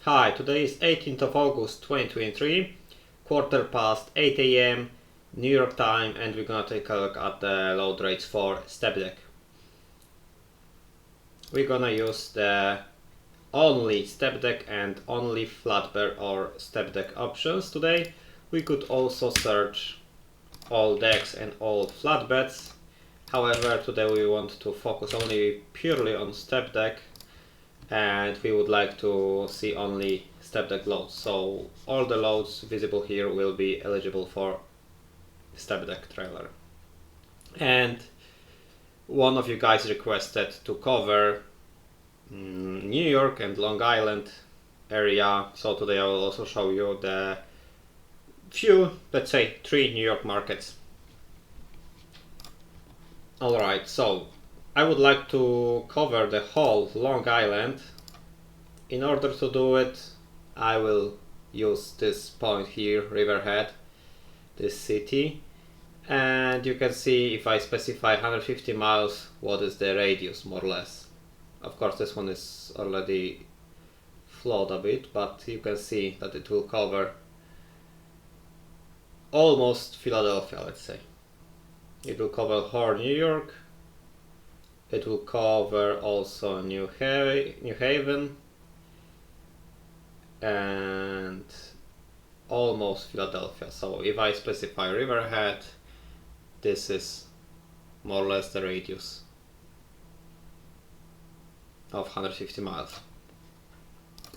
Hi, today is 18th of August 2023, quarter past 8 a.m. New York time, and we're gonna take a look at the load rates for step deck. We're gonna use the only step deck and only flat bear or step deck options today. We could also search all decks and all flatbeds. However, today we want to focus only purely on step deck, and we would like to see only step deck loads. So all the loads visible here will be eligible for step deck trailer. And one of you guys requested to cover New York and Long Island area, so today I will also show you the few, let's say 3 New York markets. Alright, so I would like to cover the whole Long Island. In order to do it, I will use this point here, Riverhead, this city, and you can see if I specify 150 miles, what is the radius more or less. Of course this one is already flawed a bit, but you can see that it will cover almost Philadelphia, let's say. It will cover whole New York, it will cover also New Haven, and almost Philadelphia. So if I specify Riverhead, this is more or less the radius of 150 miles.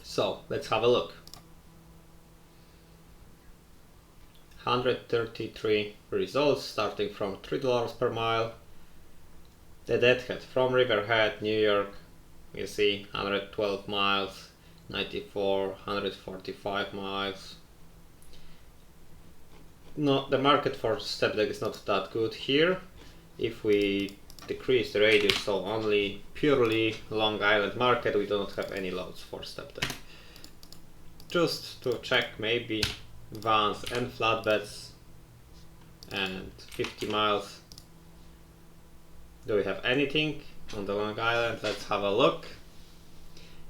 So let's have a look. 133 results starting from $3 per mile. The deadhead from Riverhead, New York, you see 112 miles, 94, 145 miles. No, the market for step deck is not that good here. If we decrease the radius, so only purely Long Island market, we do not have any loads for step deck. Just to check, maybe vans and flatbeds and 50 miles. Do we have anything on the Long Island? Let's have a look.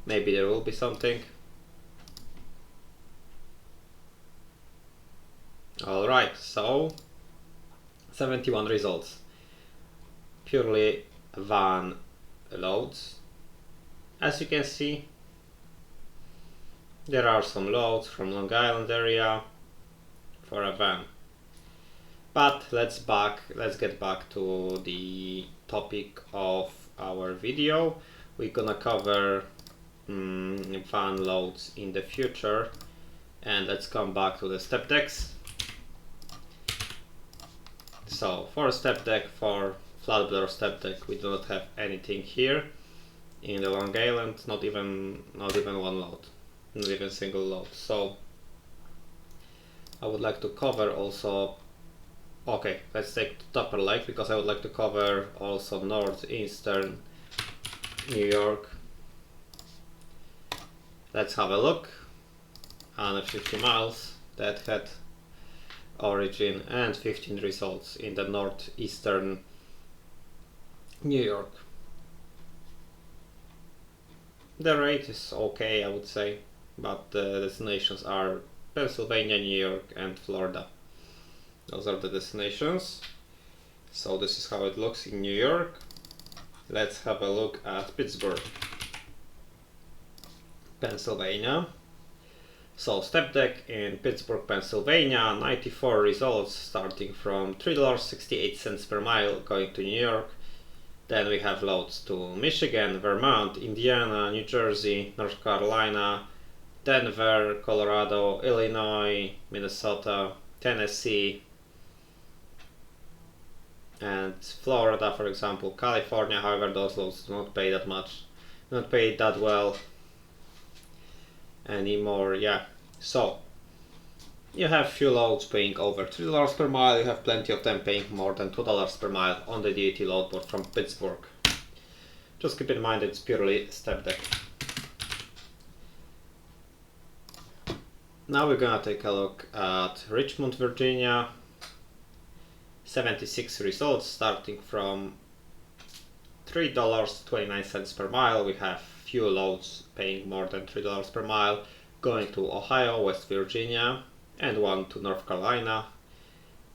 Maybe there will be something. Alright, so 71 results. Purely van loads. As you can see, there are some loads from Long Island area for a van. But let's get back to the topic of our video. We're gonna cover van loads in the future, and let's come back to the step decks. So for step deck, for flatbed or step deck, we do not have anything here in the Long Island, not even one load, not even single load. So I would like to cover also, okay, let's take Tupper Lake, because I would like to cover also northeastern New York. Let's have a look. 150 miles, deadhead, origin, and 15 results in the northeastern New York. The rate is okay, I would say, but the destinations are Pennsylvania, New York, and Florida. Those are the destinations. So this is how it looks in New York. Let's have a look at Pittsburgh, Pennsylvania. So step deck in Pittsburgh, Pennsylvania, 94 results starting from $3.68 per mile going to New York. Then we have loads to Michigan, Vermont, Indiana, New Jersey, North Carolina, Denver, Colorado, Illinois, Minnesota, Tennessee, and Florida, for example. California, however, those loads do not pay that much, do not pay that well anymore. Yeah, so you have few loads paying over $3 per mile, you have plenty of them paying more than $2 per mile on the DAT load board from Pittsburgh. Just keep in mind it's purely step deck. Now we're gonna take a look at Richmond, Virginia. 76 results starting from $3.29 per mile. We have few loads paying more than $3 per mile. going to Ohio, West Virginia, and one to North Carolina.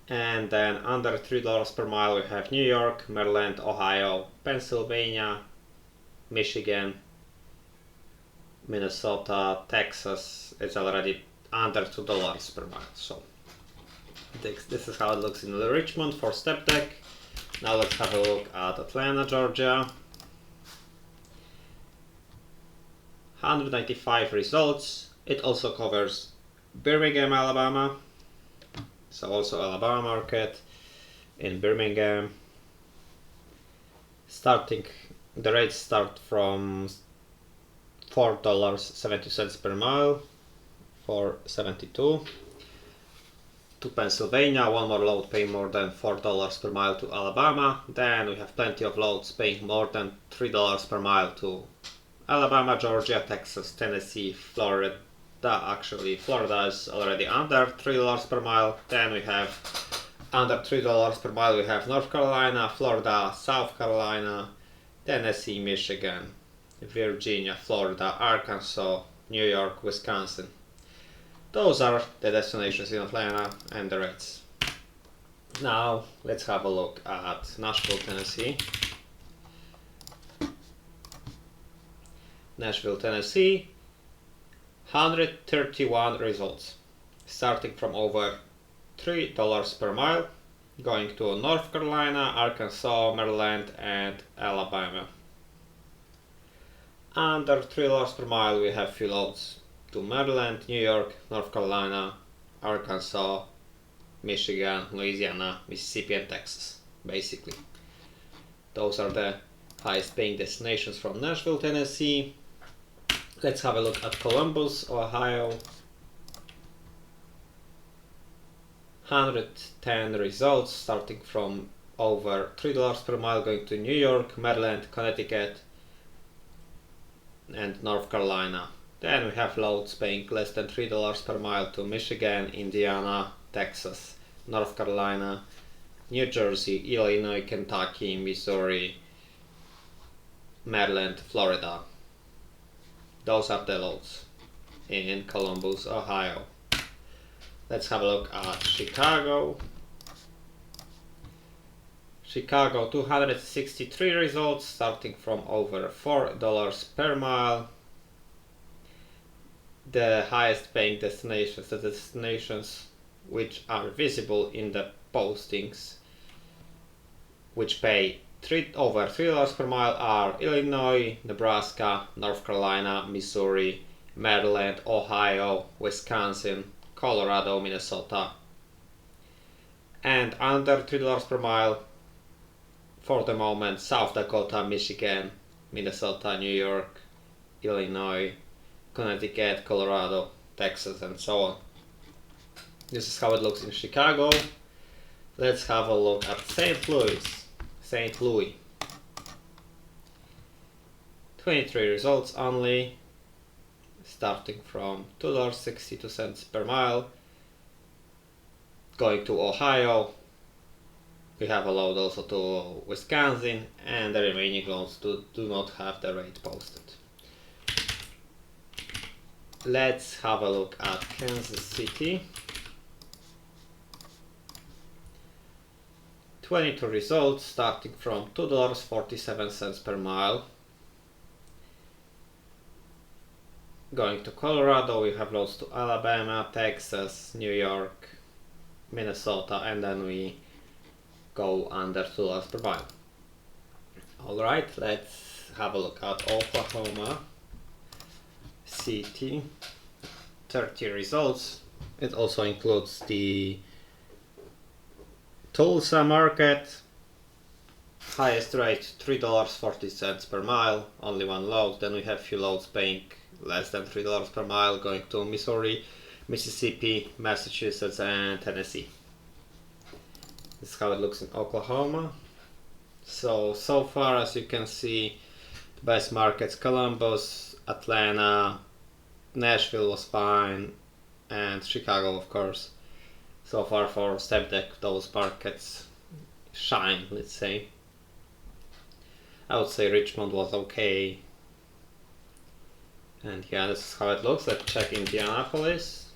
And then under $3 per mile we have New York, Maryland, Ohio, Pennsylvania, Michigan, Minnesota, Texas. It's already under $2 per mile. So this is how it looks in Richmond for step deck. Now let's have a look at Atlanta, Georgia. 195 results. It also covers Birmingham, Alabama. So also Alabama market in Birmingham. The rates start from $4.72 per mile for 72. To Pennsylvania, one more load paying more than $4 per mile to Alabama. Then we have plenty of loads paying more than $3 per mile to Alabama, Georgia, Texas, Tennessee, Florida. Actually, Florida is already under $3 per mile. Then we have under $3 per mile we have North Carolina, Florida, South Carolina, Tennessee, Michigan, Virginia, Florida, Arkansas, New York, Wisconsin. Those are the destinations in Atlanta and the rates. Now let's have a look at Nashville, Tennessee. Nashville, Tennessee, 131 results, starting from over $3 per mile, going to North Carolina, Arkansas, Maryland, and Alabama. Under $3 per mile we have few loads to Maryland, New York, North Carolina, Arkansas, Michigan, Louisiana, Mississippi, and Texas. Basically, those are the highest paying destinations from Nashville, Tennessee. Let's have a look at Columbus, Ohio. 110 results, starting from over $3 per mile, going to New York, Maryland, Connecticut, and North Carolina. Then we have loads paying less than $3 per mile to Michigan, Indiana, Texas, North Carolina, New Jersey, Illinois, Kentucky, Missouri, Maryland, Florida. Those are the loads in Columbus, Ohio. Let's have a look at Chicago. Chicago, 263 results, starting from over $4 per mile. The highest paying destinations, the destinations which are visible in the postings, which pay over $3 per mile, are Illinois, Nebraska, North Carolina, Missouri, Maryland, Ohio, Wisconsin, Colorado, Minnesota. And under $3 per mile, for the moment, South Dakota, Michigan, Minnesota, New York, Illinois, Connecticut, Colorado, Texas, and so on. This is how it looks in Chicago. Let's have a look at St. Louis. St. Louis. 23 results only, starting from $2.62 per mile, going to Ohio. We have a load also to Wisconsin, and the remaining loads do not have the rate posted. Let's have a look at Kansas City. 22 results, starting from $2.47 per mile. Going to Colorado, we have loads to Alabama, Texas, New York, Minnesota, and then we go under $2 per mile. Alright, let's have a look at Oklahoma City. 30 results. It also includes the Tulsa market. Highest rate $3.40 per mile, only one load. Then we have few loads paying less than $3 per mile, going to Missouri, Mississippi, Massachusetts, and Tennessee. This is how it looks in Oklahoma. So far, as you can see, the best markets: Columbus, Atlanta, Nashville was fine, and Chicago, of course. So far for step deck, those markets shine, let's say. I would say Richmond was okay. And yeah, this is how it looks. Let's check Indianapolis.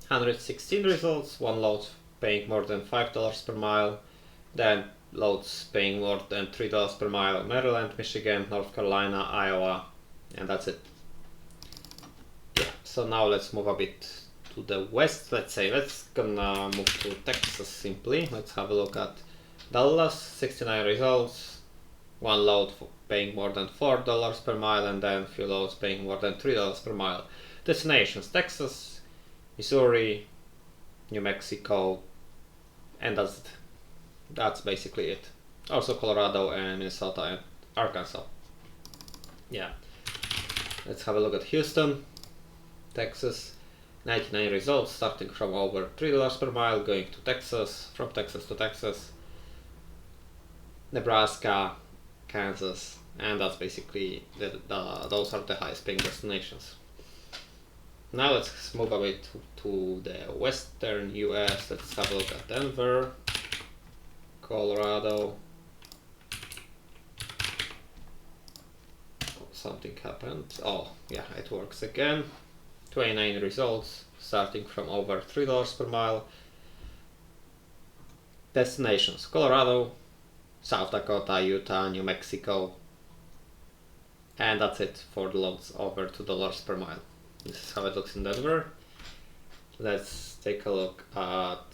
116 results, one load paying more than $5 per mile, then loads paying more than $3 per mile, Maryland, Michigan, North Carolina, Iowa, and that's it. Yeah, so now let's move a bit to the west. Let's gonna move to Texas simply. Let's have a look at Dallas, 69 results, one load paying more than $4 per mile, and then few loads paying more than $3 per mile. Destinations: Texas, Missouri, New Mexico, and that's basically it. Also Colorado and Minnesota and Arkansas. Yeah. Let's have a look at Houston, Texas. 99 results, starting from over $3 per mile, going to Texas, from Texas to Texas, Nebraska, Kansas, and that's basically those are the highest paying destinations. Now let's move a bit to the Western U.S. Let's have a look at Denver, Colorado. Something happened. Oh yeah, it works again. 29 results, starting from over $3 per mile. Destinations: Colorado, South Dakota, Utah, New Mexico, and that's it for the loads over $2 per mile. This is how it looks in Denver. Let's take a look at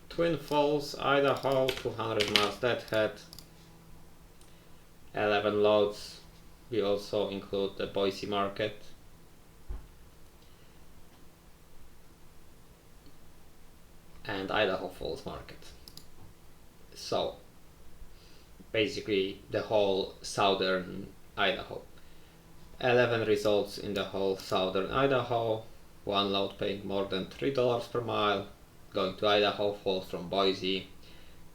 Twin Falls, Idaho, 200 miles deadhead, 11 loads. We also include the Boise market. And Idaho Falls market. So basically the whole southern Idaho. 11 results in the whole southern Idaho, one load paying more than $3 per mile, going to Idaho Falls from Boise,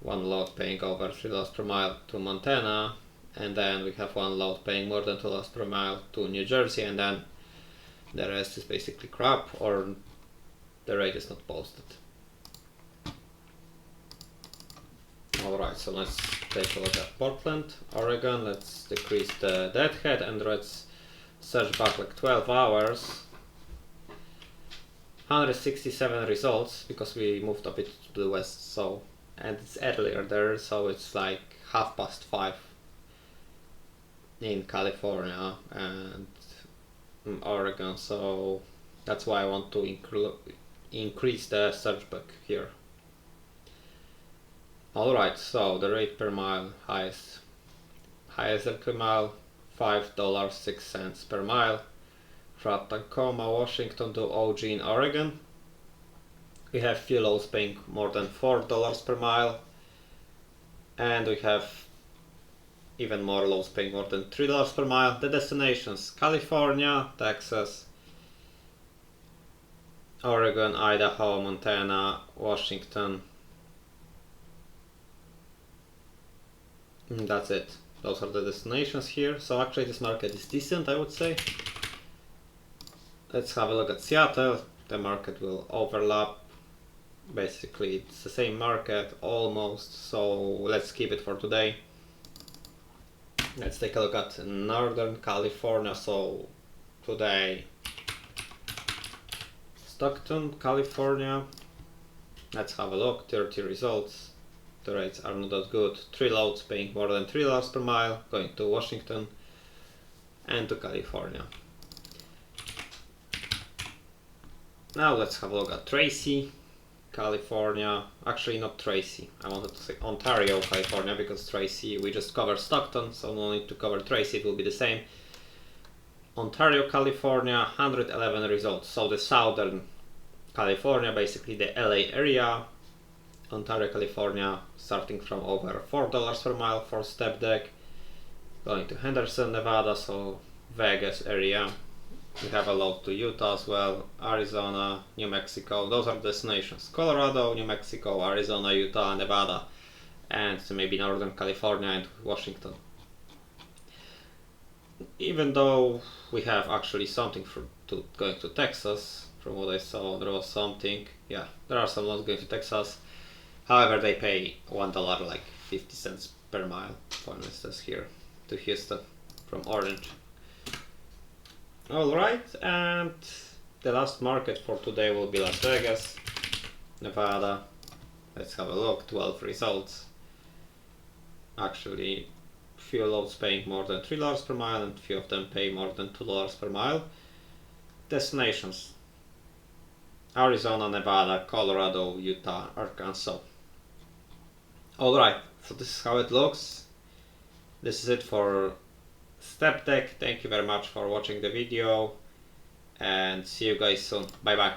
one load paying over $3 per mile to Montana, and then we have one load paying more than $2 per mile to New Jersey, and then the rest is basically crap or the rate is not posted. Alright, so let's take a look at Portland, Oregon. Let's decrease the deadhead and let's search back like 12 hours. 167 results because we moved a bit to the west, so, and it's earlier there, so it's like 5:30 in California and Oregon, so that's why I want to increase the search back here. Alright, so the rate per mile, highest per mile, $5.06 per mile, from Tacoma, Washington to Eugene, Oregon. We have few loads paying more than $4 per mile, and we have even more loads paying more than $3 per mile. The destinations: California, Texas, Oregon, Idaho, Montana, Washington. That's it. Those are the destinations here. So actually this market is decent, I would say. Let's have a look at Seattle. The market will overlap. Basically it's the same market almost, so let's keep it for today. Let's take a look at Northern California. So today, Stockton, California. Let's have a look. 30 results. The rates are not that good. 3 loads paying more than $3 per mile, going to Washington and to California. Now let's have a look at Tracy, California. Actually not Tracy, I wanted to say Ontario, California, because Tracy, we just covered Stockton, so no need to cover Tracy, it will be the same. Ontario, California, 111 results. So the southern California, basically the LA area. Ontario, California, starting from over $4 per mile for step deck, going to Henderson, Nevada, so Vegas area. We have a load to Utah as well, Arizona, New Mexico. Those are destinations: Colorado, New Mexico, Arizona, Utah, Nevada, and maybe Northern California and Washington. Even though we have actually something going to Texas, from what I saw, there was something. Yeah, there are some loads going to Texas. However, they pay $1 like 50 cents per mile, for instance, here to Houston from orange. Alright, and the last market for today will be Las Vegas, Nevada. Let's have a look. 12 results. Actually, few loads paying more than $3 per mile, and few of them pay more than $2 per mile. Destinations: Arizona, Nevada, Colorado, Utah, Arkansas. Alright, so this is how it looks. This is it for StepDeck. Thank you very much for watching the video, and see you guys soon. Bye bye.